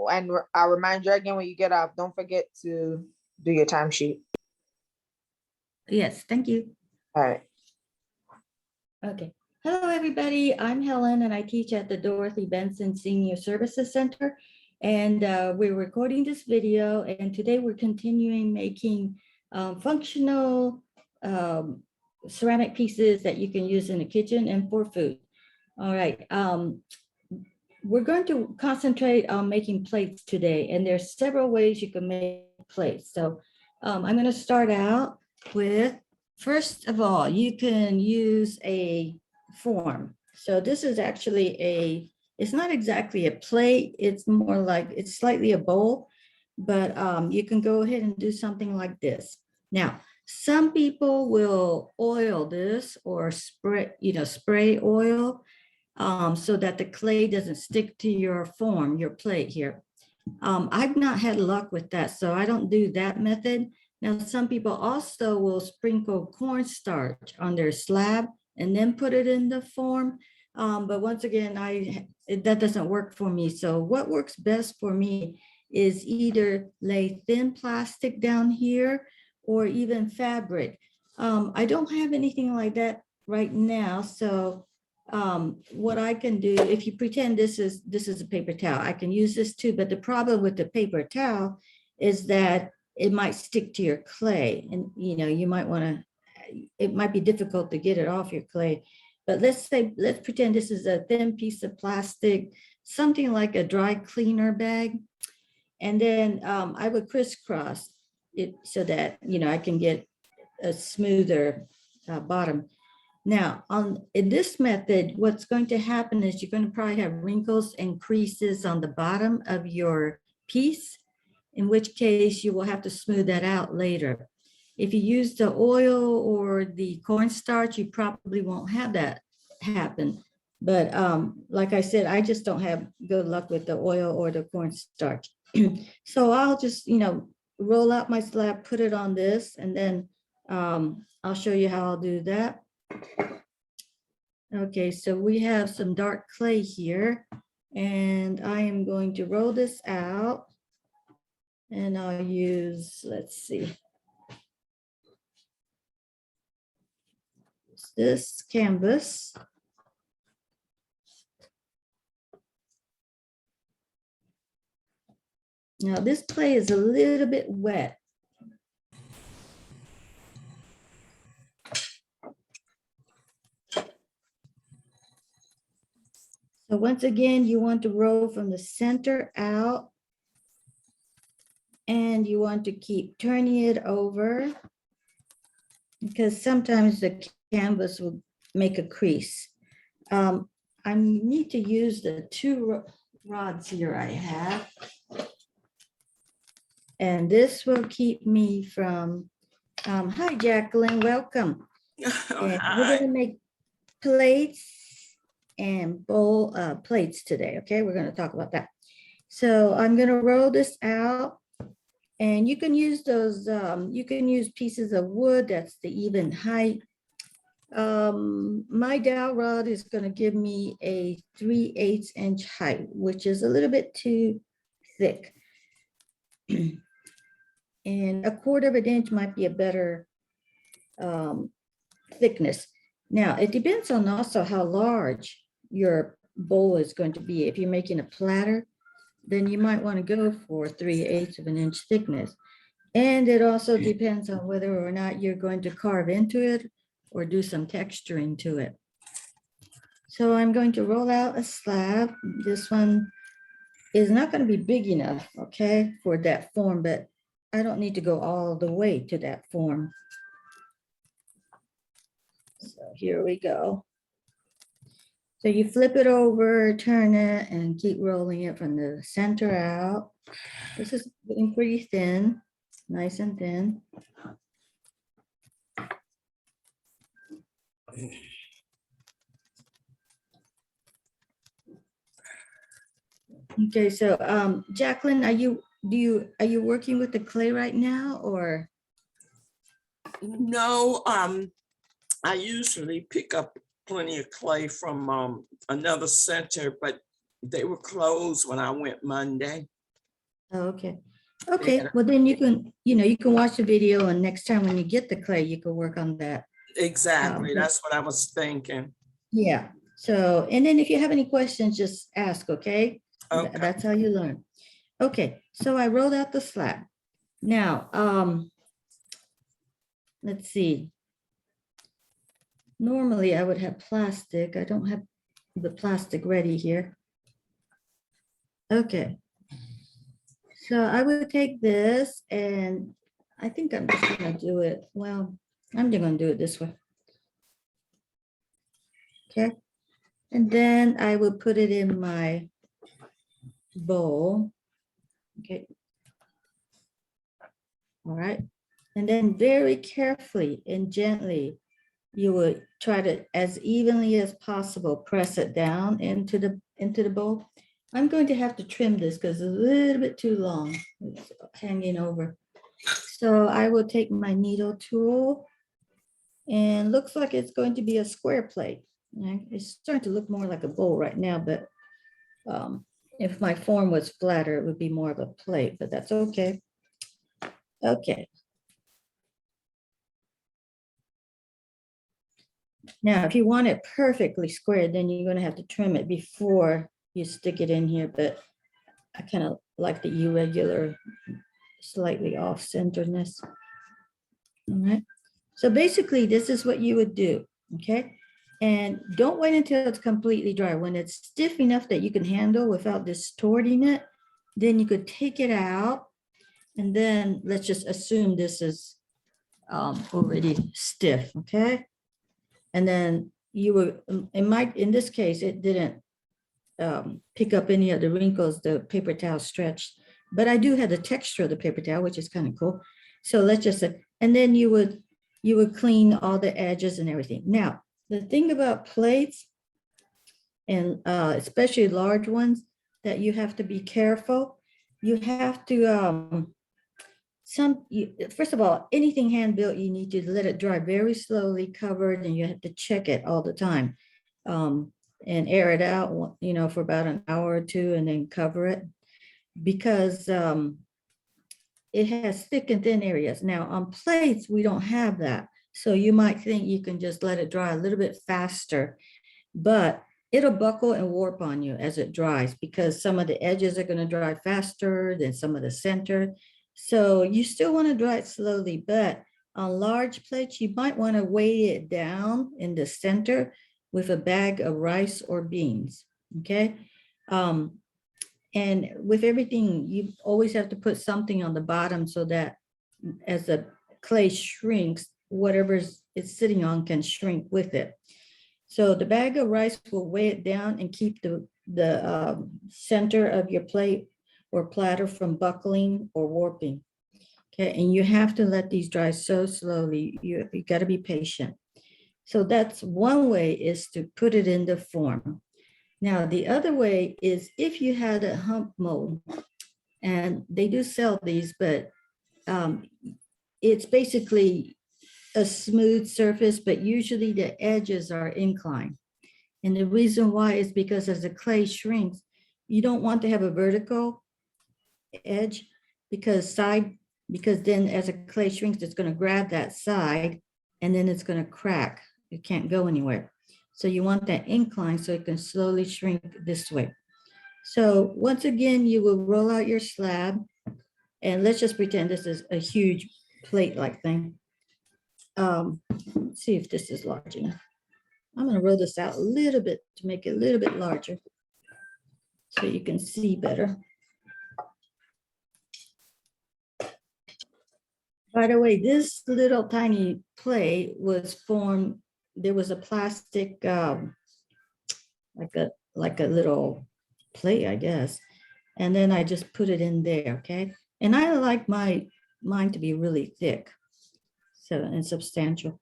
and I'll remind you again when you get up, don't forget to do your timesheet. Yes, thank you. All right. Okay. Hello, everybody. I'm Helen, and I teach at the Dorothy Benson Senior Services Center. And we're recording this video, and today we're continuing making functional ceramic pieces that you can use in the kitchen and for food. All right. We're going to concentrate on making plates today, and there's several ways you can make plates. So I'm going to start out with, first of all, you can use a form. So this is actually it's not exactly a plate, it's more like, it's slightly a bowl, but you can go ahead and do something like this. Now, some people will oil this or spray oil so that the clay doesn't stick to your form, your plate here. I've not had luck with that, so I don't do that method. Now, some people also will sprinkle cornstarch on their slab and then put it in the form. But once again, that doesn't work for me. So what works best for me is either lay thin plastic down here or even fabric. I don't have anything like that right now. So what I can do, if you pretend this is a paper towel, I can use this too. But the problem with the paper towel is that it might stick to your clay, and you might want to, it might be difficult to get it off your clay. But let's pretend this is a thin piece of plastic, something like a dry cleaner bag. And then I would crisscross it so that, I can get a smoother bottom. Now, in this method, what's going to happen is you're going to probably have wrinkles and creases on the bottom of your piece, in which case you will have to smooth that out later. If you use the oil or the cornstarch, you probably won't have that happen. But like I said, I just don't have good luck with the oil or the cornstarch. So I'll just, roll out my slab, put it on this, and then I'll show you how I'll do that. Okay, so we have some dark clay here, and I am going to roll this out, and I'll use, let's see, this canvas. Now this clay is a little bit wet. So once again, you want to roll from the center out, and you want to keep turning it over because sometimes the canvas will make a crease. I need to use the two rods here I have. And this will keep me from, hi Jacqueline, welcome. We're gonna make plates and bowl plates today, okay? We're gonna talk about that. So I'm gonna roll this out, and you can use those, you can use pieces of wood that's the even height. My dowel rod is gonna give me a 3/8 inch height, which is a little bit too thick. And 1/4 of an inch might be a better thickness. Now, it depends on also how large your bowl is going to be. If you're making a platter, then you might want to go for 3/8 of an inch thickness. And it also depends on whether or not you're going to carve into it or do some texturing to it. So I'm going to roll out a slab. This one is not going to be big enough, okay, for that form, but I don't need to go all the way to that form. So here we go. So you flip it over, turn it, and keep rolling it from the center out. This is getting pretty thin, nice and thin. Okay, so Jacqueline, are you working with the clay right now, or? No, I usually pick up plenty of clay from another center, but they were closed when I went Monday. Oh, okay. Okay, Yeah. well then you can, you can watch the video and next time when you get the clay, you can work on that. Exactly. but- That's what I was thinking. Yeah, so, and then if you have any questions, just ask, okay? Okay. That's how you learn. Okay, so I rolled out the slab. Now, let's see. Normally I would have plastic. I don't have the plastic ready here. Okay. So I would take this and I think I'm just gonna do it. Well, I'm just gonna do it this way. Okay. And then I will put it in my bowl. Okay. All right. And then very carefully and gently, you would try to, as evenly as possible, press it down into the bowl. I'm going to have to trim this because it's a little bit too long. It's hanging over. So I will take my needle tool and looks like it's going to be a square plate. It's starting to look more like a bowl right now, but if my form was flatter, it would be more of a plate, but that's okay. Okay. Now, if you want it perfectly square, then you're going to have to trim it before you stick it in here, but I kind of like the irregular, slightly off-centeredness. All right. So basically, this is what you would do, okay? And don't wait until it's completely dry. When it's stiff enough that you can handle without distorting it, then you could take it out. And then let's just assume this is already stiff, okay? And then you would, in this case, it didn't pick up any of the wrinkles the paper towel stretched, but I do have the texture of the paper towel, which is kind of cool. So let's just say, and then you would clean all the edges and everything. Now, the thing about plates, and especially large ones, that you have to be careful. You have to, first of all, anything hand built, you need to let it dry very slowly, covered, and you have to check it all the time. And air it out, for about an hour or two, and then cover it, because it has thick and thin areas. Now on plates, we don't have that. So you might think you can just let it dry a little bit faster, but it'll buckle and warp on you as it dries, because some of the edges are going to dry faster than some of the center. So you still want to dry it slowly, but on large plates, you might want to weigh it down in the center with a bag of rice or beans, okay? And with everything, you always have to put something on the bottom so that as the clay shrinks, whatever it's sitting on can shrink with it. So the bag of rice will weigh it down and keep the center of your plate or platter from buckling or warping. Okay, and you have to let these dry so slowly. You got to be patient. So that's one way, is to put it in the form. Now, the other way is if you had a hump mold, and they do sell these, but it's basically a smooth surface, but usually the edges are inclined. And the reason why is because as the clay shrinks, you don't want to have a vertical edge, because then as a clay shrinks, it's going to grab that side and then it's going to crack. It can't go anywhere. So you want that incline so it can slowly shrink this way. So once again, you will roll out your slab, and let's just pretend this is a huge plate-like thing. Let's see if this is large enough. I'm going to roll this out a little bit to make it a little bit larger so you can see better. By the way, this little tiny plate was formed, there was a plastic, like a little plate, I guess. And then I just put it in there, okay? And I like mine to be really thick, so, and substantial.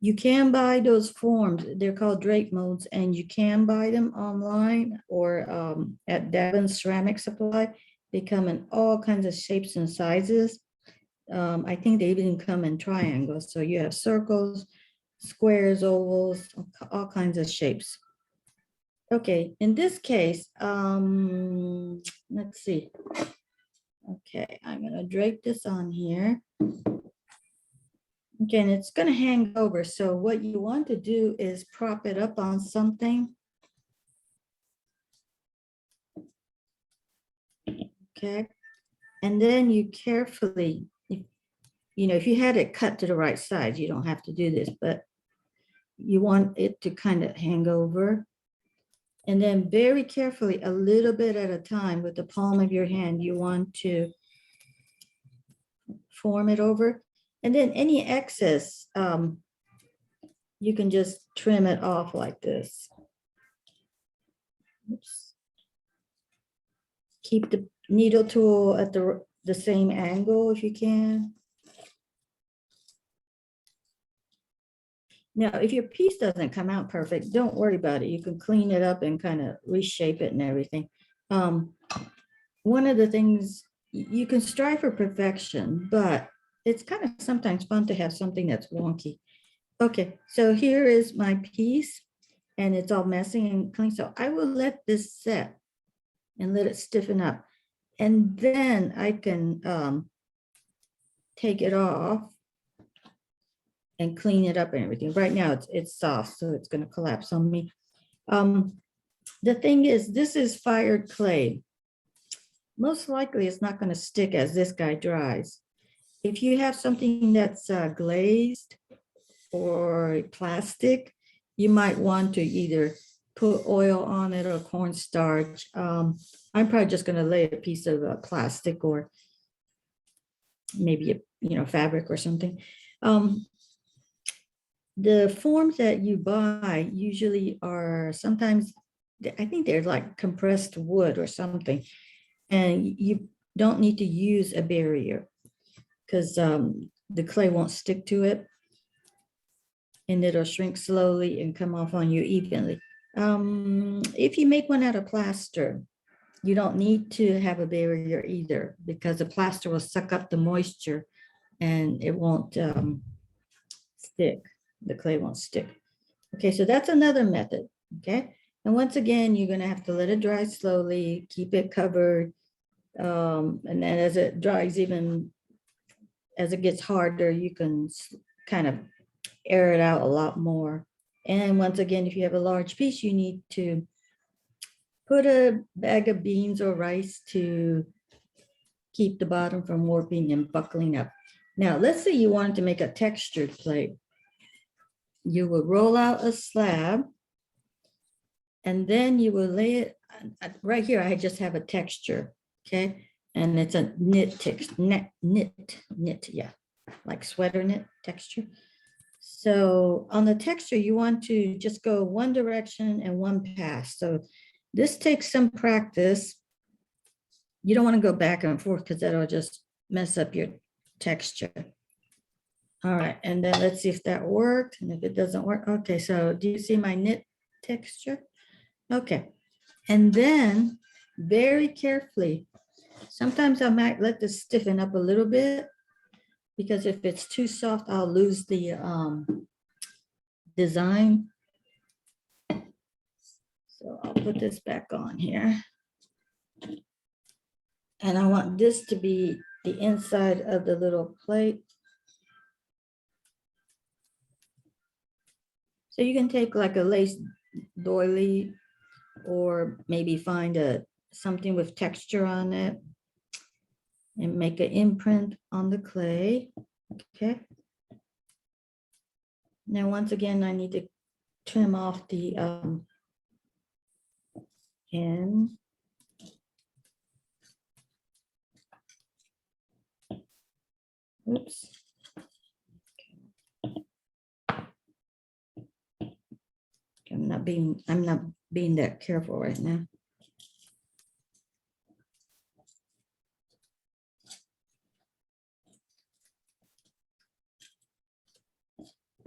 You can buy those forms. They're called drape molds, and you can buy them online or at Devon's Ceramic Supply. They come in all kinds of shapes and sizes. I think they even come in triangles. So you have circles, squares, ovals, all kinds of shapes. Okay, in this case, let's see. Okay, I'm gonna drape this on here. Okay, and it's gonna hang over. So what you want to do is prop it up on something. Okay, and then you carefully, if you had it cut to the right size, you don't have to do this, but you want it to kind of hang over. And then very carefully, a little bit at a time with the palm of your hand, you want to form it over. And then any excess, you can just trim it off like this. Oops. Keep the needle tool at the same angle if you can. Now, if your piece doesn't come out perfect, don't worry about it. You can clean it up and kind of reshape it and everything. One of the things, you can strive for perfection, but it's kind of sometimes fun to have something that's wonky. Okay, so here is my piece and it's all messy and clean. So I will let this set and let it stiffen up. And then I can take it off and clean it up and everything. Right now it's soft, so it's going to collapse on me. The thing is, this is fired clay. Most likely it's not going to stick as this guy dries. If you have something that's glazed or plastic, you might want to either put oil on it or cornstarch. I'm probably just going to lay a piece of plastic or maybe fabric or something. The forms that you buy usually are sometimes, I think they're like compressed wood or something, and you don't need to use a barrier because the clay won't stick to it and it'll shrink slowly and come off on you evenly. If you make one out of plaster, you don't need to have a barrier either because the plaster will suck up the moisture and it won't stick. The clay won't stick. Okay, so that's another method, okay? And once again, you're gonna have to let it dry slowly, keep it covered. And then as it dries, even as it gets harder, you can kind of air it out a lot more. And once again, if you have a large piece, you need to put a bag of beans or rice to keep the bottom from warping and buckling up. Now, let's say you wanted to make a textured plate. You will roll out a slab and then you will lay it right here. I just have a texture, okay? And it's a knit, yeah, like sweater knit texture. So on the texture, you want to just go one direction and one pass. So this takes some practice. You don't want to go back and forth because that'll just mess up your texture. All right, and then let's see if that worked. And if it doesn't work, okay, so do you see my knit texture? Okay, and then very carefully, sometimes I might let this stiffen up a little bit because if it's too soft, I'll lose the design. So I'll put this back on here. And I want this to be the inside of the little plate. So you can take like a lace doily or maybe find something with texture on it and make an imprint on the clay. Okay. Now, once again, I need to trim off the end. Oops. I'm not being that careful right now.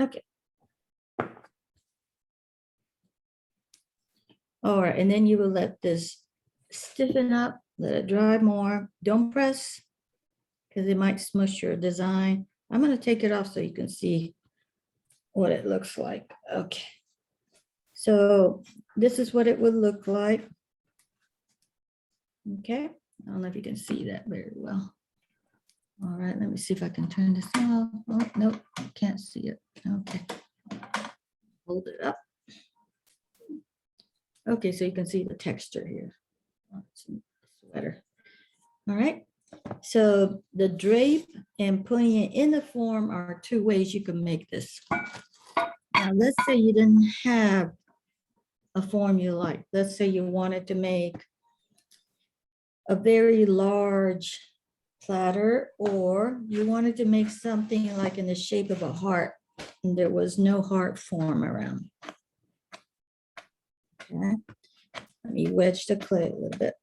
Okay. All right, and then you will let this stiffen up, let it dry more. Don't press because it might smush your design. I'm going to take it off so you can see what it looks like. Okay. So this is what it would look like. Okay. I don't know if you can see that very well. All right, let me see if I can turn this off. Oh, nope, can't see it. Okay. Hold it up. Okay, so you can see the texture here. Oh, it's a sweater. All right. So the drape and putting it in the form are two ways you can make this. Now, let's say you didn't have a form you like. Let's say you wanted to make a very large platter, or you wanted to make something like in the shape of a heart, and there was no heart form around. Okay. Let me wedge the clay a little bit.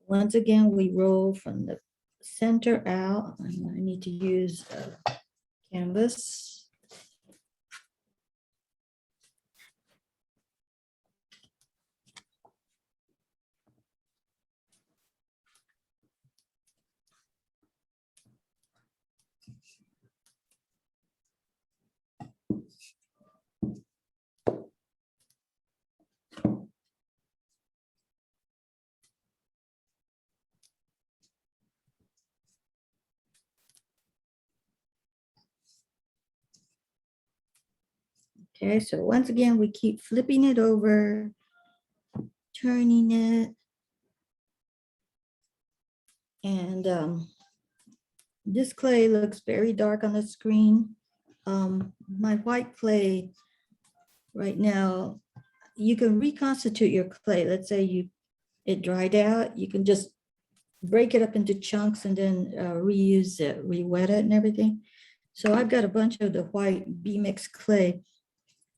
Once again, we roll from the center out. I need to use canvas. Okay, so once again, we keep flipping it over, turning it. And this clay looks very dark on the screen. My white clay right now, you can reconstitute your clay. Let's say it dried out, you can just break it up into chunks and then reuse it, re-wet it and everything. So I've got a bunch of the white B-mix clay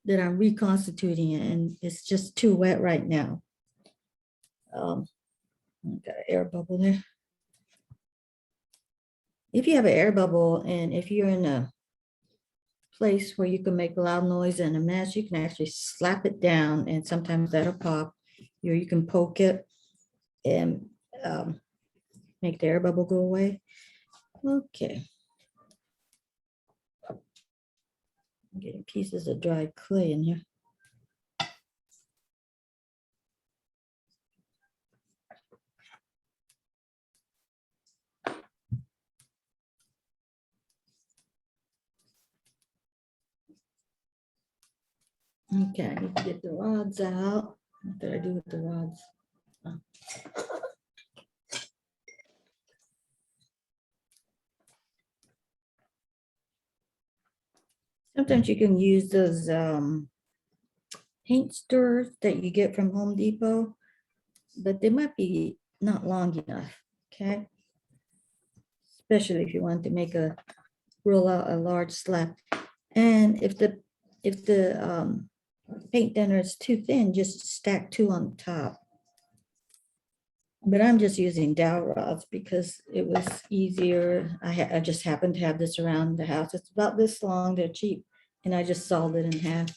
that I'm reconstituting, and it's just too wet right now. I've got an air bubble there. If you have an air bubble and if you're in a place where you can make loud noise and a mess, you can actually slap it down and sometimes that'll pop. Or you can poke it and make the air bubble go away. Okay. I'm getting pieces of dry clay in here. Okay, I need to get the rods out. What did I do with the rods? Oh. Sometimes you can use those paint stirrers that you get from Home Depot, but they might be not long enough, okay? Especially if you want to roll out a large slab. And if the paint thinner is too thin, just stack two on top. But I'm just using dowel rods because it was easier. I just happened to have this around the house. It's about this long, they're cheap, and I just sawed it in half.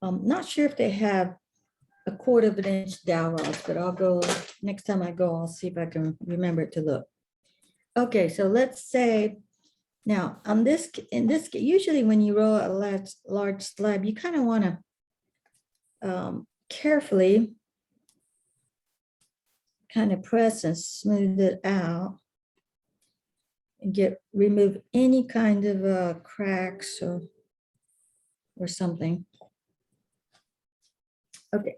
I'm not sure if they have a 1/4 inch dowel rods, but I'll go, next time I go, I'll see if I can remember to look. Okay, so let's say, now on this, usually when you roll a large slab, you kind of want to carefully kind of press and smooth it out and remove any kind of cracks or something. Okay.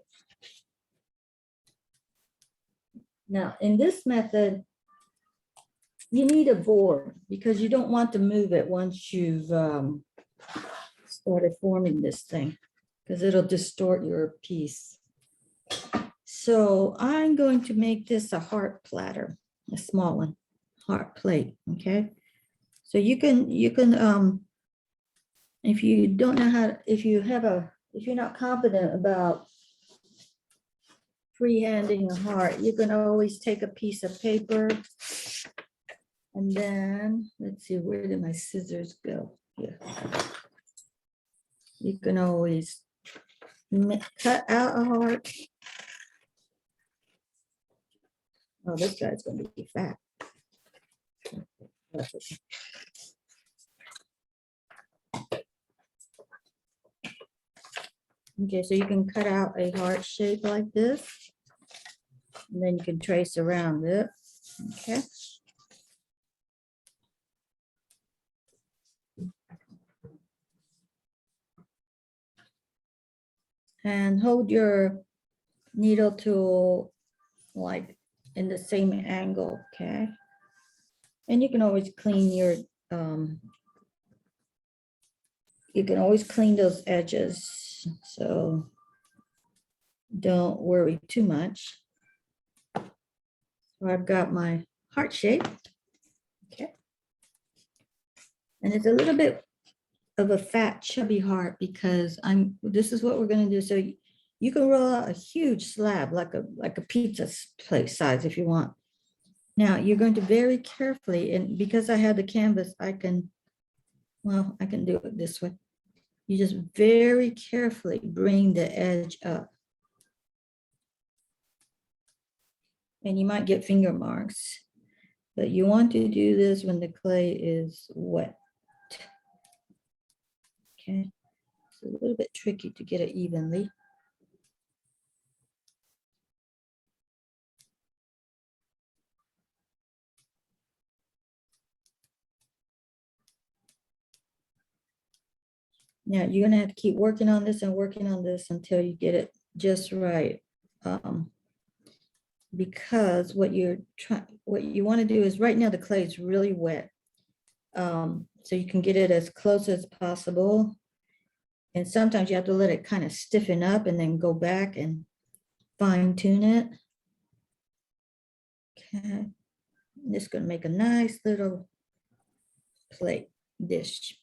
Now in this method, you need a board because you don't want to move it once you've started forming this thing, because it'll distort your piece. So I'm going to make this a heart platter, a small one, heart plate, okay? So you can if you don't know how, if you're not confident about freehanding a heart, you can always take a piece of paper And then, let's see, where did my scissors go? Here. You can always cut out a heart. Oh, this guy's going to be fat. Okay, so you can cut out a heart shape like this. And then you can trace around it. Okay. And hold your needle tool like in the same angle, okay? And you can always clean your, you can always clean those edges. So don't worry too much. So I've got my heart shape, okay? And it's a little bit of a fat, chubby heart because this is what we're gonna do. So you can roll out a huge slab like a pizza plate size if you want. Now you're going to very carefully, and because I have the canvas, I can do it this way. You just very carefully bring the edge up. And you might get finger marks, but you want to do this when the clay is wet. Okay, it's a little bit tricky to get it evenly. Now you're gonna have to keep working on this and working on this until you get it just right. Because what you want to do is right now the clay is really wet. So you can get it as close as possible. And sometimes you have to let it kind of stiffen up and then go back and fine tune it. Okay, I'm just gonna make a nice little plate dish.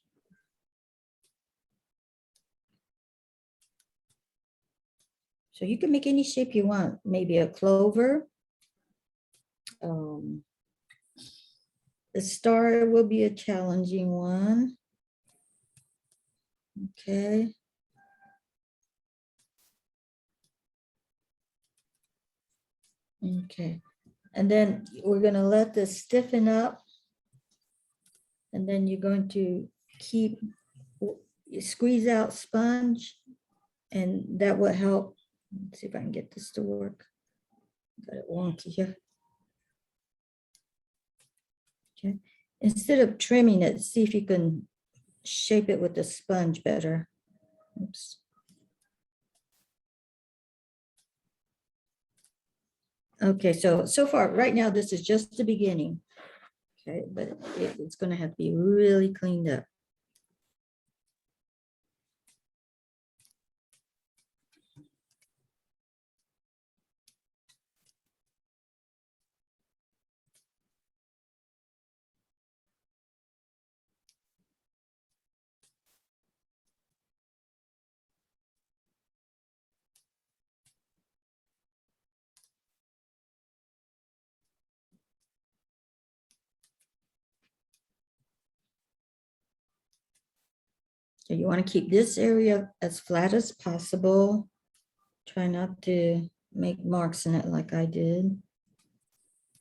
So you can make any shape you want, maybe a clover. The star will be a challenging one. Okay. Okay, and then we're gonna let this stiffen up. And then you're going to squeeze out sponge, and that will help. Let's see if I can get this to work. Got it wonky here. Okay, instead of trimming it, see if you can shape it with the sponge better. Oops. Okay, so far, right now, this is just the beginning. Okay, but it's going to have to be really cleaned up. So you want to keep this area as flat as possible. Try not to make marks in it like I did.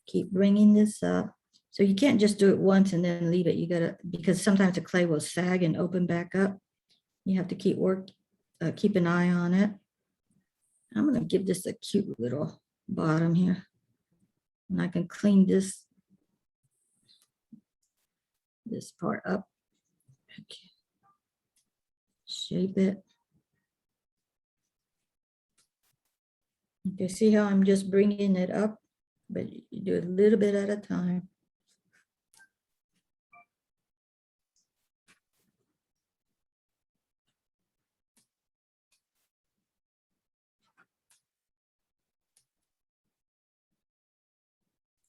Keep bringing this up. So you can't just do it once and then leave it. You gotta, because sometimes the clay will sag and open back up. You have to keep an eye on it. I'm gonna give this a cute little bottom here. And I can clean this part up. Okay. Shape it. Okay, see how I'm just bringing it up, but you do it a little bit at a time.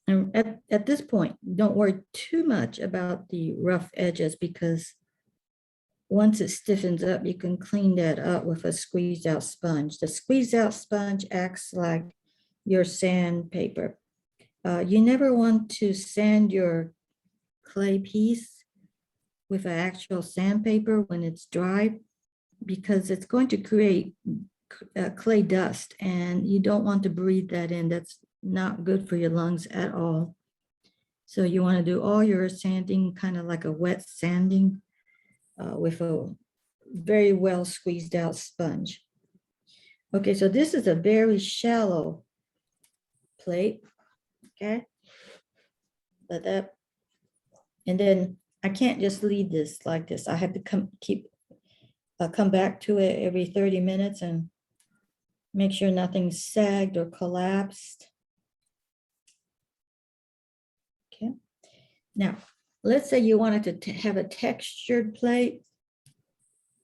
And at this point, don't worry too much about the rough edges, because once it stiffens up, you can clean that up with a squeezed out sponge. The squeezed out sponge acts like your sandpaper. You never want to sand your clay piece with an actual sandpaper when it's dry, because it's going to create clay dust, and you don't want to breathe that in. That's not good for your lungs at all. So you want to do all your sanding kind of like a wet sanding with a very well squeezed out sponge. Okay, so this is a very shallow plate. Okay, but that, and then I can't just leave this like this. I have to come back to it every 30 minutes and make sure nothing's sagged or collapsed. Okay. Now, let's say you wanted to have a textured plate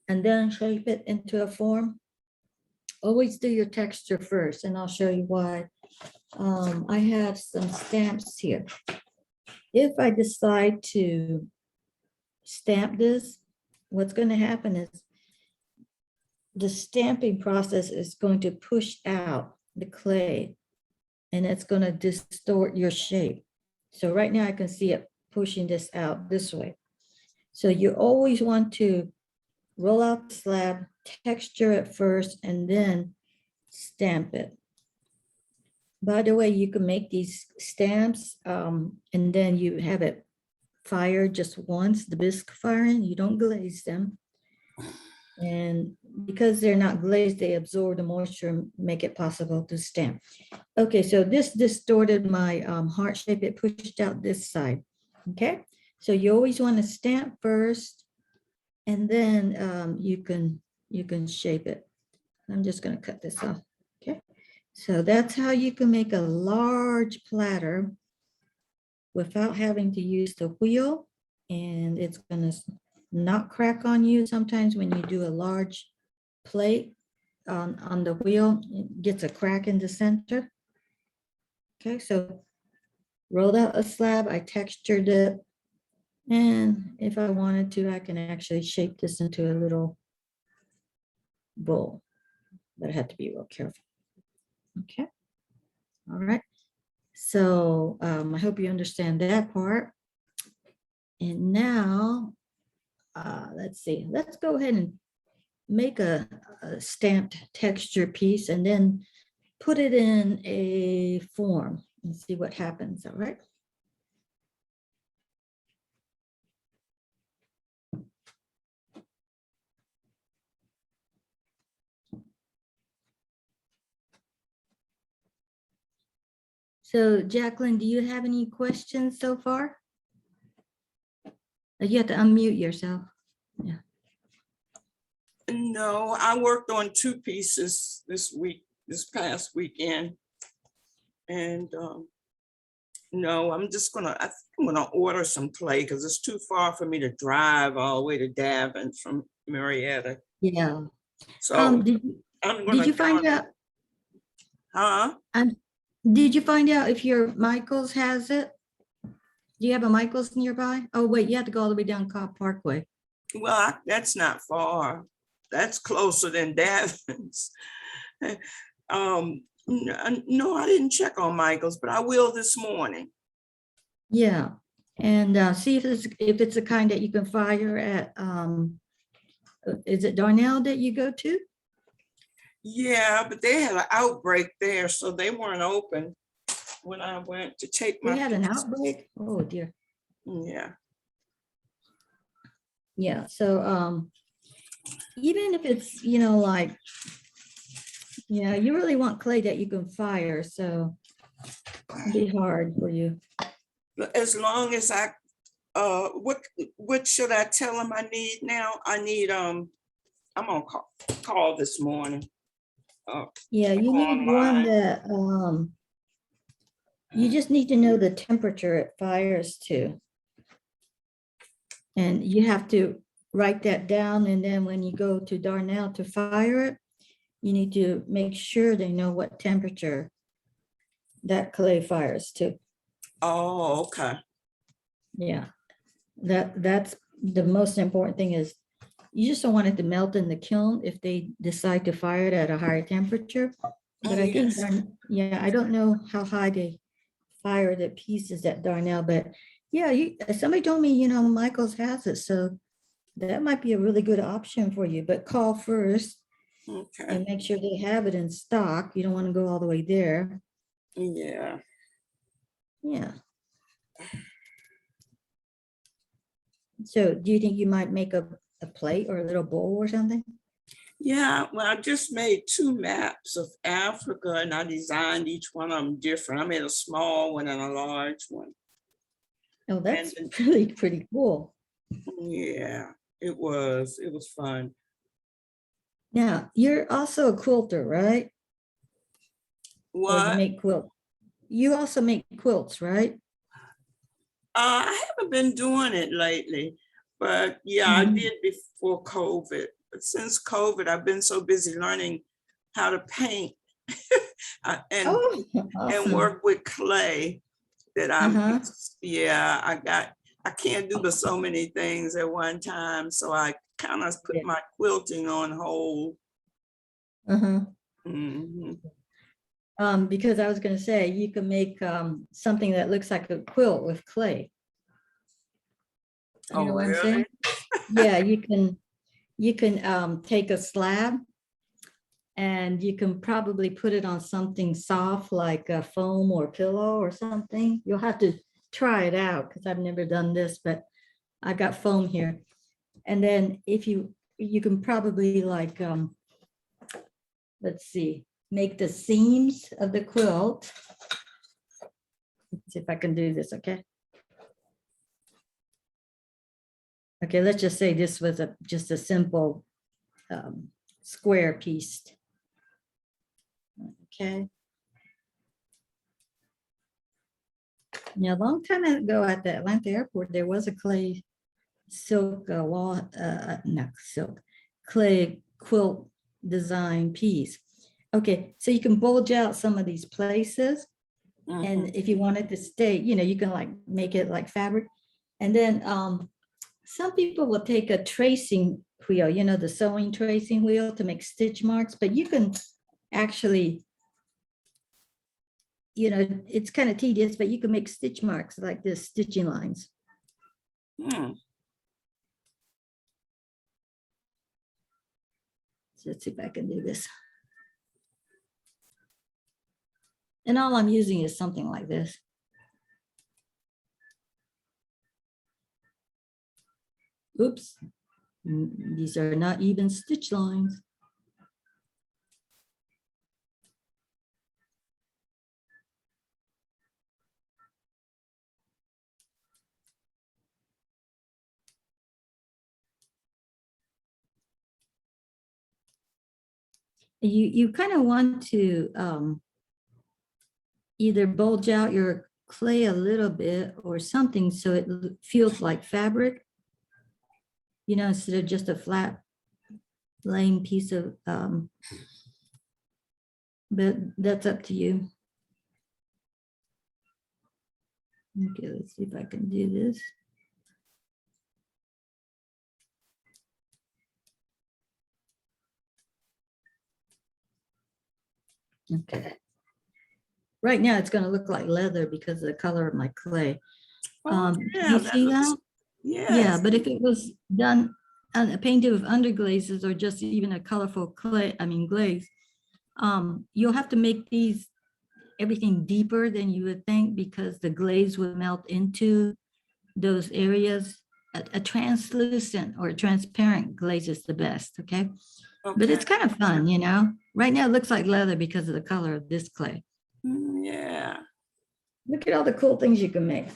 and then shape it into a form. Always do your texture first, and I'll show you why. I have some stamps here. If I decide to stamp this, what's going to happen is the stamping process is going to push out the clay, and it's going to distort your shape. So right now I can see it pushing this out this way. So you always want to roll out the slab, texture it first, and then stamp it. By the way, you can make these stamps and then you have it fired just once, the bisque firing. You don't glaze them. And because they're not glazed, they absorb the moisture and make it possible to stamp. Okay, so this distorted my heart shape. It pushed out this side. Okay, so you always want to stamp first, and then you can shape it. I'm just going to cut this off. Okay, so that's how you can make a large platter without having to use the wheel, and it's going to not crack on you. Sometimes when you do a large plate on the wheel, it gets a crack in the center. Okay, so rolled out a slab, I textured it, and if I wanted to, I can actually shape this into a little bowl, but I have to be real careful. Okay, all right. So I hope you understand that part. And now, let's see, let's go ahead and make a stamped texture piece and then put it in a form and see what happens, all right? So Jacqueline, do you have any questions so far? You have to unmute yourself. Yeah. No, I worked on 2 pieces this past weekend. And no, I think I'm gonna order some clay because it's too far for me to drive all the way to Davin from Marietta. Yeah. So Did you find out? Huh? Did you find out if your Michaels has it? Do you have a Michaels nearby? Oh, wait, you have to go all the way down Cobb Parkway. Well, that's not far. That's closer than Davin's. No, I didn't check on Michael's, but I will this morning. Yeah, and see if it's the kind that you can fire at. Is it Darnell that you go to? Yeah, but they had an outbreak there, so they weren't open when I went to take my. They had an outbreak? Oh dear. Yeah. Yeah, so even if it's, like, yeah, you really want clay that you can fire, so it'll be hard for you. As long as what should I tell them I need now? I need, I'm gonna call this morning. Yeah, you need one that, you just need to know the temperature it fires to. And you have to write that down, and then when you go to Darnell to fire it, you need to make sure they know what temperature that clay fires to. Oh, okay. Yeah, that's the most important thing. Is you just don't want it to melt in the kiln if they decide to fire it at a higher temperature. But I think, yeah, I don't know how high they fire the pieces at Darnell, but Yeah, somebody told me, Michael's has it, so that might be a really good option for you, but call first Okay, and make sure they have it in stock. You don't want to go all the way there. yeah. Yeah. So do you think you might make a plate or a little bowl or something? Yeah, well, I just made 2 maps of Africa and I designed each one of them different. I made a small one and a large one. Oh, that's And really pretty cool. yeah, it was fun. Now, you're also a quilter, right? Or you What? make quilt. You also make quilts, right? I haven't been doing it lately, but yeah, I Mhm. did before COVID. But since COVID, I've been so busy learning how to paint and Oh, awesome. work with clay that Uh-huh. I can't do but so many things at one time. So I kind of put Yeah. my quilting on hold. Uh-huh. Mhm. Because I was going to say you can make something that looks like a quilt with clay. You Oh, know what I'm really? saying? Yeah, you can take a slab and you can probably put it on something soft like a foam or pillow or something. You'll have to try it out because I've never done this, but I got foam here. And then if you can probably like let's see, make the seams of the quilt. Let's see if I can do this, okay? Okay, let's just say this was just a simple square piece. Okay. Now, a long time ago at the Atlanta airport, there was a clay silk wall, not silk, clay quilt design piece. Okay, so you can bulge out some of these places. And Mhm. if you want it to stay, you can like make it like fabric. And then some people will take a tracing wheel, the sewing tracing wheel to make stitch marks, but you can actually, it's kind of tedious, but you can make stitch marks like this, stitching lines. Hmm. So let's see if I can do this. And all I'm using is something like this. Oops, these are not even stitch lines. You kind of want to either bulge out your clay a little bit or something so it feels like fabric, instead of just a flat lame piece of, but that's up to you. Okay, let's see if I can do this. Okay. Right now it's going to look like leather because of the color of my clay. Oh, Do yeah, you that see looks, that? yes. Yeah, but if it was done painted with underglazes or just even a colorful glaze, you'll have to make these everything deeper than you would think because the glaze would melt into those areas. A translucent or transparent glaze is the best, okay? But Okay. it's kind of fun, Right now it looks like leather because of the color of this clay. Yeah. Look at all the cool things you can make.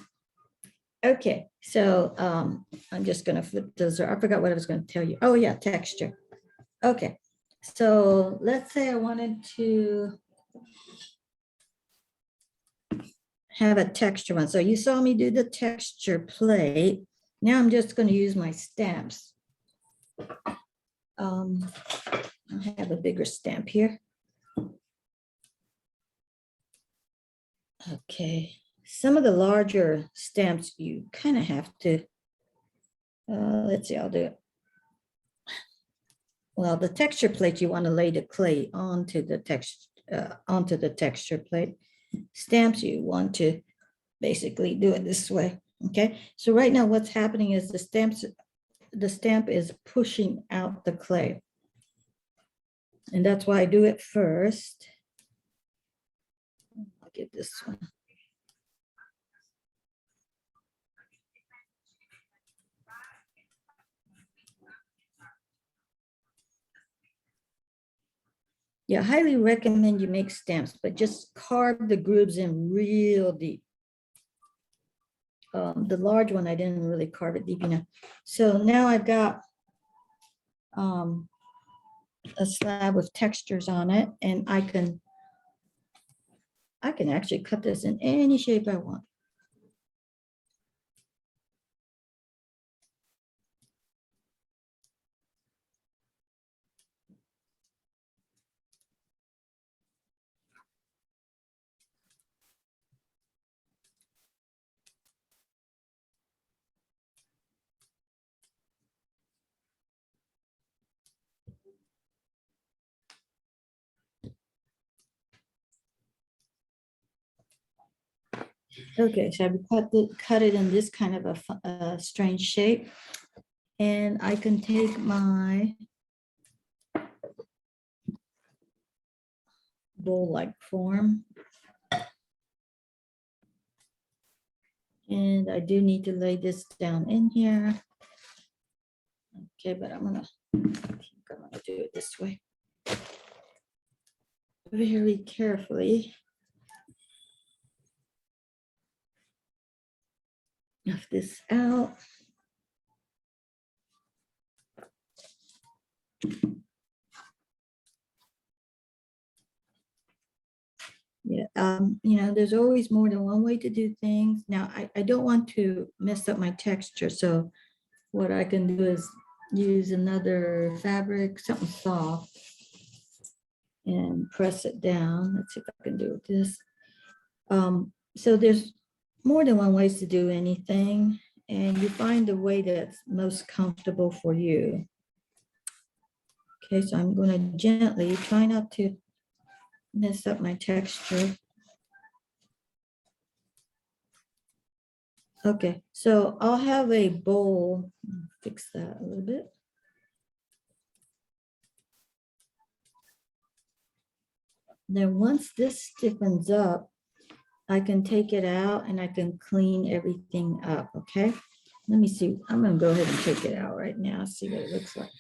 Okay, so I'm just gonna flip those. I forgot what I was gonna tell you. Oh yeah, texture. Okay, so let's say I wanted to have a texture one. So you saw me do the texture plate. Now I'm just gonna use my stamps. I have a bigger stamp here. Okay, some of the larger stamps you kind of have to, let's see, I'll do it. Well, the texture plate, you want to lay the clay onto the texture plate. Stamps, you want to basically do it this way. Okay, so right now what's happening is the stamp is pushing out the clay. And that's why I do it first. I'll get this one. Yeah, highly recommend you make stamps, but just carve the grooves in real deep. The large one, I didn't really carve it deep enough. So now I've got a slab with textures on it, and I can actually cut this in any shape I want. Okay, so I've cut it in this kind of a strange shape. And I can take my bowl-like form. And I do need to lay this down in here. Okay, but I'm gonna do it this way. Very carefully. Knock this out. Yeah, there's always more than one way to do things. Now, I don't want to mess up my texture, so what I can do is use another fabric, something soft, and press it down. Let's see if I can do it with this. So there's more than one ways to do anything, and you find the way that's most comfortable for you. Okay, so I'm going to gently try not to mess up my texture. Okay, so I'll have a bowl. Fix that a little bit. Then once this stiffens up, I can take it out and I can clean everything up, okay? Let me see. I'm going to go ahead and take it out right now, see what it looks like.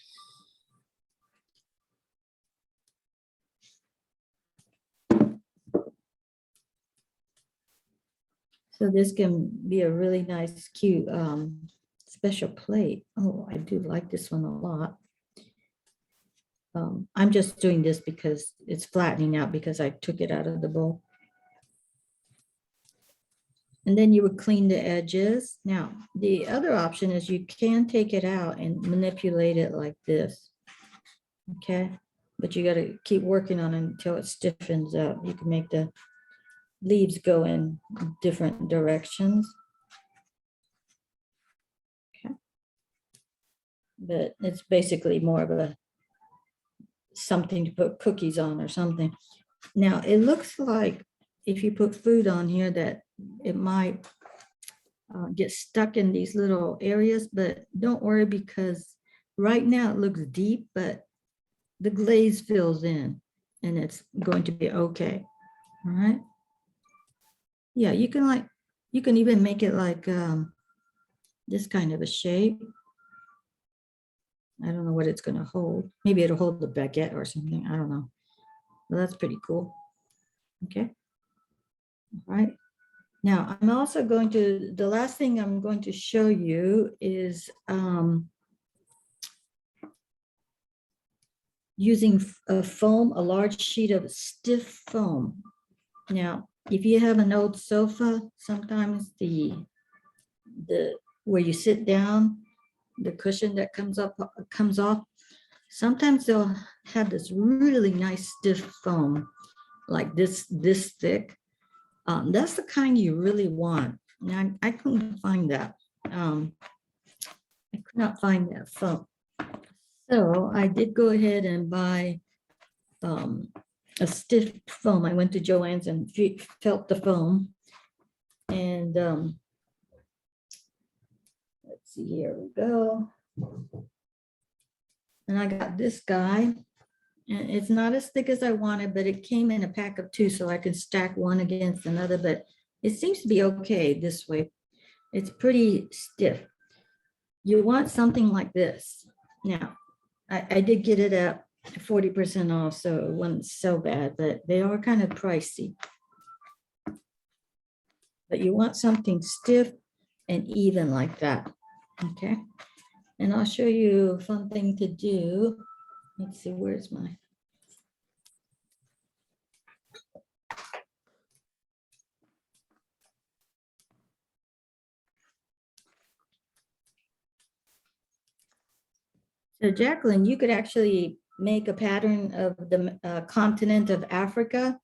So this can be a really nice, cute special plate. Oh, I do like this one a lot. I'm just doing this because it's flattening out because I took it out of the bowl. And then you would clean the edges. Now, the other option is you can take it out and manipulate it like this. Okay, but you got to keep working on it until it stiffens up. You can make the leaves go in different directions. Okay, but it's basically more of a something to put cookies on or something. Now, it looks like if you put food on here that it might get stuck in these little areas, but don't worry because right now it looks deep, but the glaze fills in and it's going to be okay. All right. Yeah, you can even make it like this kind of a shape. I don't know what it's going to hold. Maybe it'll hold the baguette or something. I don't know. Well, that's pretty cool. Okay. All right. Now, I'm also going to, the last thing I'm going to show you is using a foam, a large sheet of stiff foam. Now, if you have an old sofa, sometimes the where you sit down, the cushion that comes off, sometimes they'll have this really nice stiff foam, like this thick. That's the kind you really want. Now, I couldn't find that. I could not find that foam. So I did go ahead and buy a stiff foam. I went to Joann's and felt the foam. And see, here we go. And I got this guy. And it's not as thick as I wanted, but it came in a pack of 2, so I can stack one against another, but it seems to be okay this way. It's pretty stiff. You want something like this. Now, I did get it at 40% off, so it wasn't so bad, but they are kind of pricey. But you want something stiff and even like that, okay? And I'll show you a fun thing to do. Let's see, where's my... So Jacqueline, you could actually make a pattern of the continent of Africa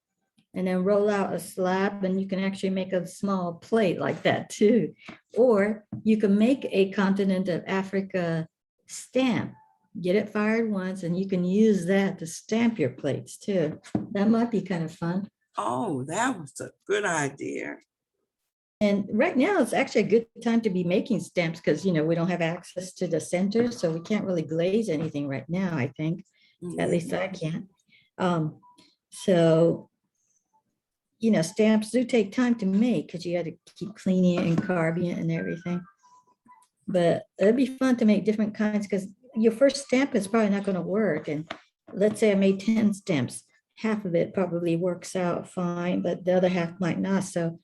and then roll out a slab, and you can actually make a small plate like that too. Or you can make a continent of Africa stamp, get it fired once, and you can use that to stamp your plates too. That might be kind of fun. Oh, that was a good idea. And right now it's actually a good time to be making stamps because, you know, we don't have access to the center, so we can't really glaze anything right now, I think. At least I can't. So, you know, stamps do take time to make because you got to keep cleaning it and carving it and everything. But it'd be fun to make different kinds because your first stamp is probably not going to work. And let's say I made 10 stamps. Half of it probably works out fine, but the other half might not. So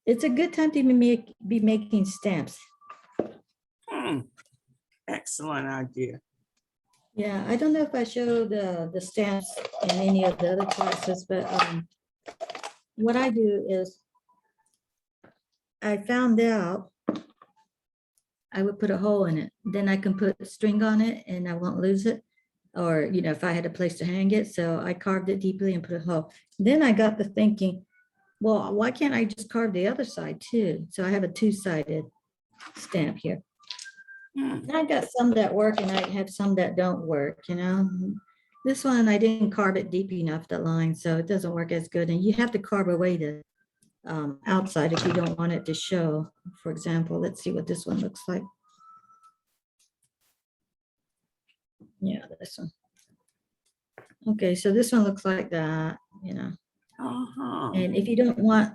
it's a good time to be making stamps. Excellent idea. Yeah, I don't know if I showed the stamps in any of the other classes, but what I do is I found out I would put a hole in it. Then I can put a string on it and I won't lose it. Or, you know, if I had a place to hang it. So I carved it deeply and put a hole. Then I got to thinking, well, why can't I just carve the other side too? So I have a 2-sided stamp here. And I got some that work and I have some that don't work, you know. This one, I didn't carve it deep enough, the line, so it doesn't work as good. And you have to carve away the outside if you don't want it to show. For example, let's see what this one looks like. Yeah, this one. Okay, so this one looks like that, you know. And if you don't want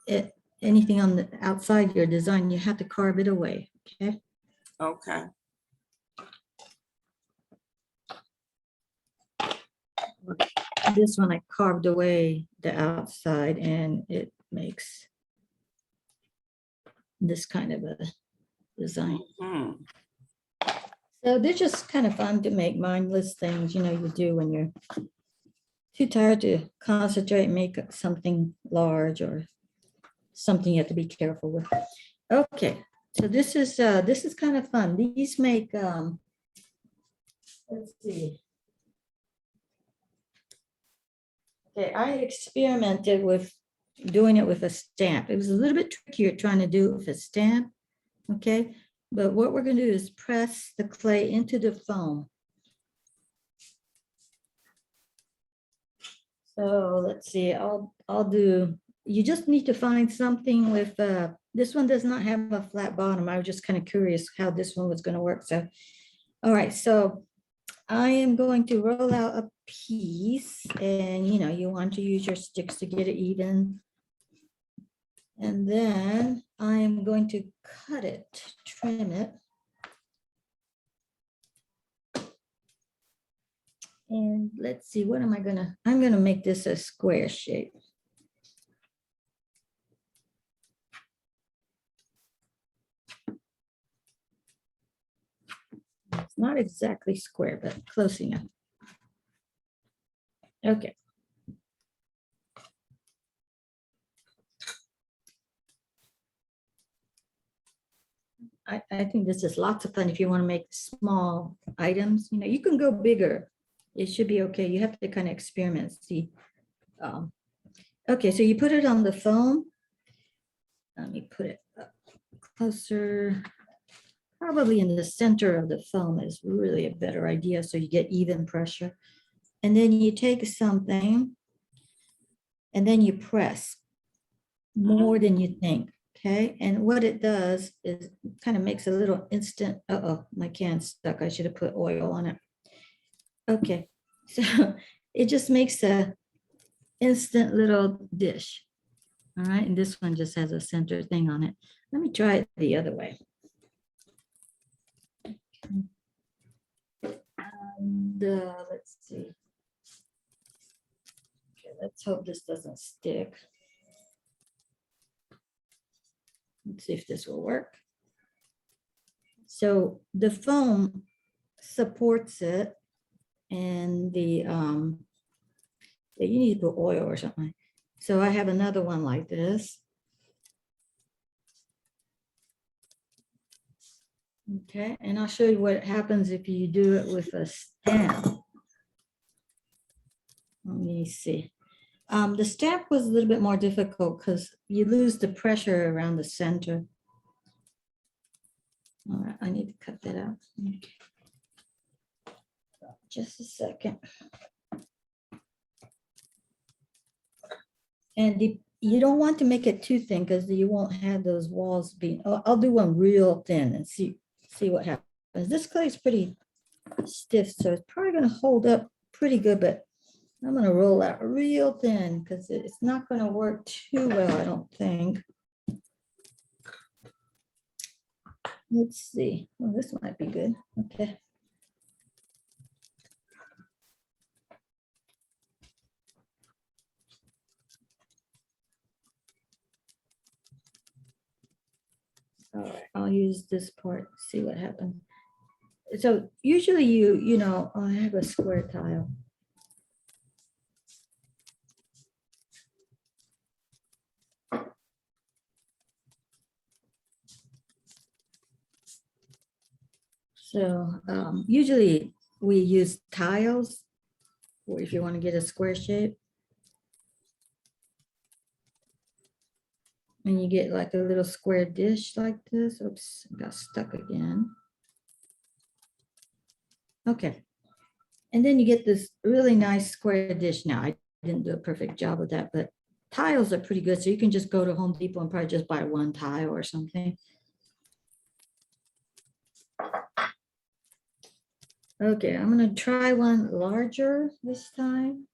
it, anything on the outside your design, you have to carve it away, okay? Okay. This one I carved away the outside and it makes this kind of a design. So they're just kind of fun to make, mindless things, you know, you do when you're too tired to concentrate and make something large or something you have to be careful with. Okay, so this is kind of fun. These make let's see. Okay, I experimented with doing it with a stamp. It was a little bit trickier trying to do it with a stamp. Okay, but what we're going to do is press the clay into the foam. So let's see, I'll do, you just need to find something with, this one does not have a flat bottom. I was just kind of curious how this one was going to work. So, all right, so I am going to roll out a piece and, you know, you want to use your sticks to get it even. And then I am going to cut it, trim it. And let's see, what am I gonna, I'm gonna make this a square shape. It's not exactly square, but close enough. Okay. I think this is lots of fun if you want to make small items. You know, you can go bigger. It should be okay. You have to kind of experiment, see. Okay, so you put it on the foam. Let me put it up closer. Probably in the center of the foam is really a better idea, so you get even pressure. And then you take something and then you press more than you think, Okay, and what it does is kind of makes a little instant, my can's stuck. I should have put oil on it. Okay, so it just makes a instant little dish. All right, and this one just has a center thing on it. Let me try it the other way. And let's see. Okay, let's hope this doesn't stick. Let's see if this will work. So the foam supports it, and the yeah, you need to put oil or something. So I have another one like this. Okay, and I'll show you what happens if you do it with a stamp. Let me see. The stamp was a little bit more difficult because you lose the pressure around the center. All right, I need to cut that out. Okay. Just a second. And you don't want to make it too thin because you won't have those walls being, I'll do one real thin and see what happens. This clay is pretty stiff, so it's probably going to hold up pretty good, but I'm going to roll out real thin because it's not going to work too well, I don't think. Let's see. Well, this might be good. Okay. All right, I'll use this part, see what happens. So usually you know, I have a square tile. So usually we use tiles, or if you want to get a square shape. And you get like a little square dish like this. Oops, got stuck again. Okay. And then you get this really nice square dish. Now, I didn't do a perfect job of that, but tiles are pretty good. So you can just go to Home Depot and probably just buy one tile or something. Okay, I'm going to try one larger this time.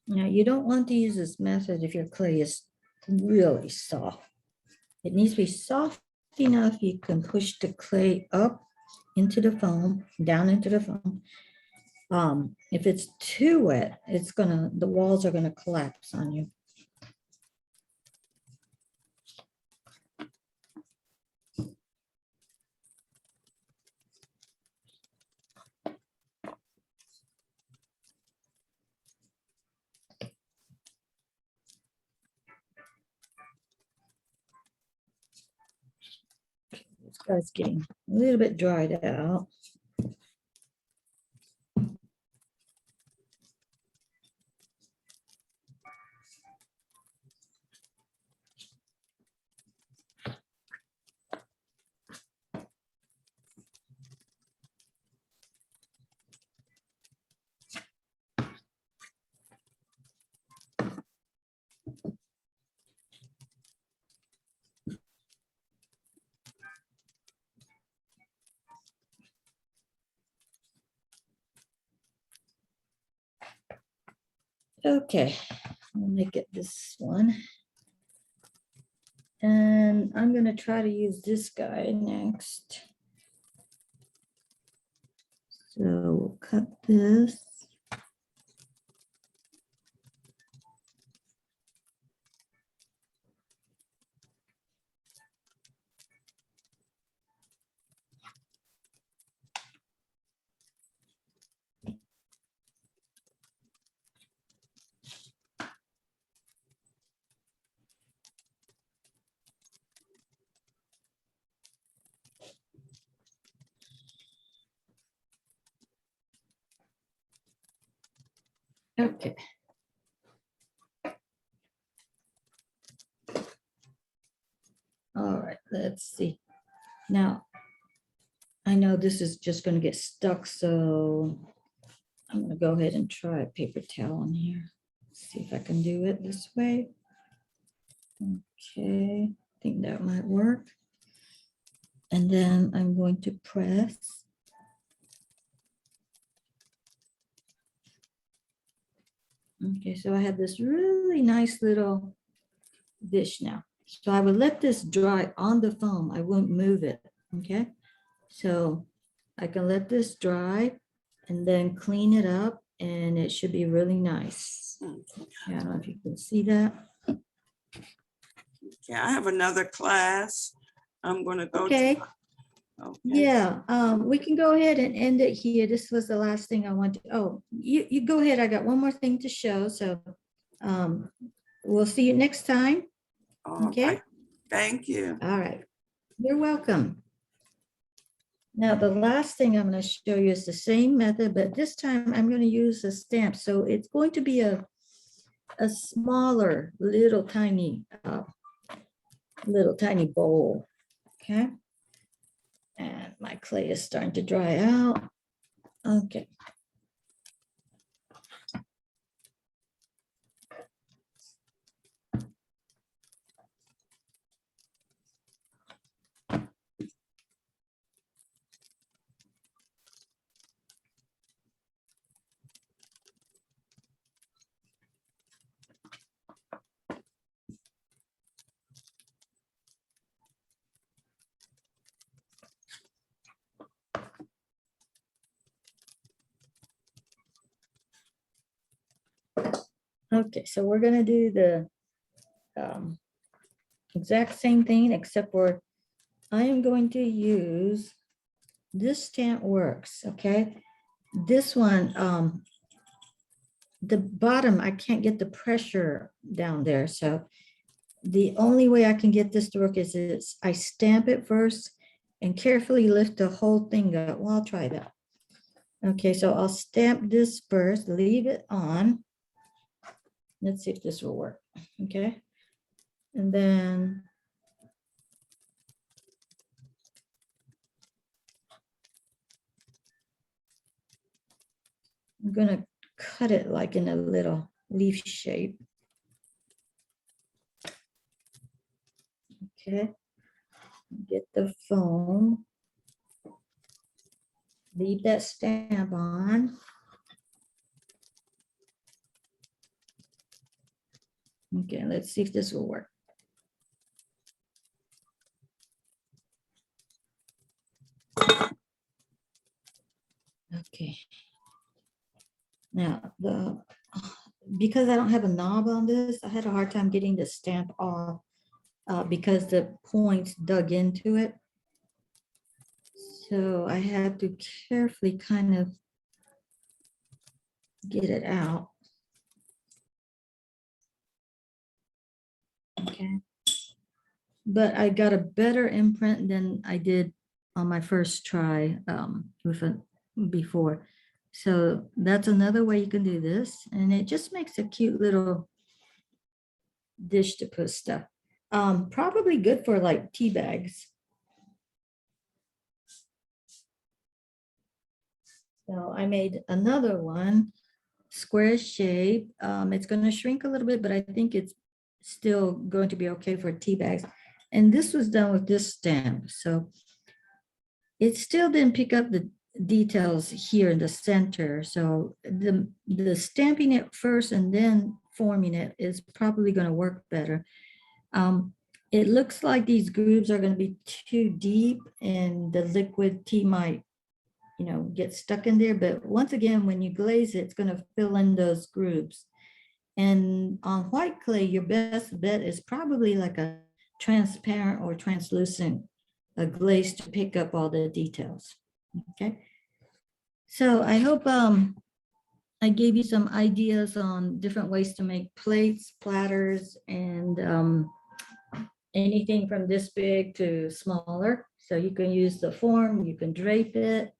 Now, you don't want to use this method if your clay is really soft. It needs to be soft enough you can push the clay up into the foam, down into the foam. If it's too wet, the walls are gonna collapse on you. This guy's getting a little bit dried out. Okay, I'll make it this one. And I'm gonna try to use this guy next. So we'll cut this. Okay. All right, let's see. Now, I know this is just going to get stuck, so I'm going to go ahead and try a paper towel on here. See if I can do it this way. Okay, I think that might work. And then I'm going to press. Okay, so I have this really nice little dish now. So I would let this dry on the foam. I won't move it, okay? So I can let this dry and then clean it up and it should be really nice. Yeah, I don't know if you can see that. Yeah, I have another class. I'm gonna go to. Okay, Okay. yeah, we can go ahead and end it here. This was the last thing I wanted. Oh, you go ahead. I got one more thing to show. So we'll see you next time. All Okay. right. Thank you. All right. You're welcome. Now, the last thing I'm going to show you is the same method, but this time I'm going to use a stamp. So it's going to be a smaller, little tiny bowl. Okay. And my clay is starting to dry out. Okay. Okay, so we're gonna do the exact same thing, except for I am going to use this stamp works, okay? This one, the bottom, I can't get the pressure down there. So the only way I can get this to work is I stamp it first and carefully lift the whole thing up. Well, I'll try that. Okay, so I'll stamp this first, leave it on. Let's see if this will work, okay? And then I'm gonna cut it like in a little leaf shape. Okay, get the foam. Leave that stamp on. Okay, let's see if this will work. Okay. Now, because I don't have a knob on this, I had a hard time getting the stamp off because the points dug into it. So I had to carefully kind of get it out. Okay. But I got a better imprint than I did on my first try with it before. So that's another way you can do this. And it just makes a cute little dish to put stuff. Probably good for like tea bags. So I made another one, square shape. It's going to shrink a little bit, but I think it's still going to be okay for tea bags. And this was done with this stamp. So it still didn't pick up the details here in the center. So the stamping it first and then forming it is probably going to work better. It looks like these grooves are going to be too deep and the liquid tea might, get stuck in there. But once again, when you glaze it, it's going to fill in those grooves. And on white clay, your best bet is probably like a transparent or translucent glaze to pick up all the details. Okay. So I hope I gave you some ideas on different ways to make plates, platters, and anything from this big to smaller. So you can use the form, you can drape it.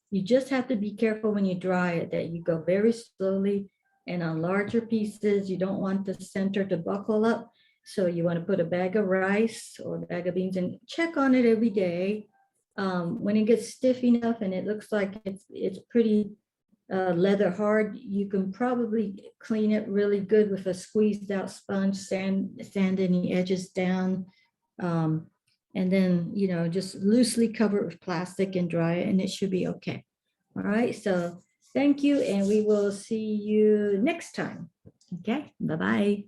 You just have to be careful when you dry it that you go very slowly And on larger pieces, you don't want the center to buckle up. So you want to put a bag of rice or a bag of beans and check on it every day. When it gets stiff enough and it looks like it's pretty leather hard, you can probably clean it really good with a squeezed out sponge, sand any edges down. And then, you know, just loosely cover it with plastic and dry it, and it should be okay. All right, so thank you, and we will see you next time. Okay, bye-bye.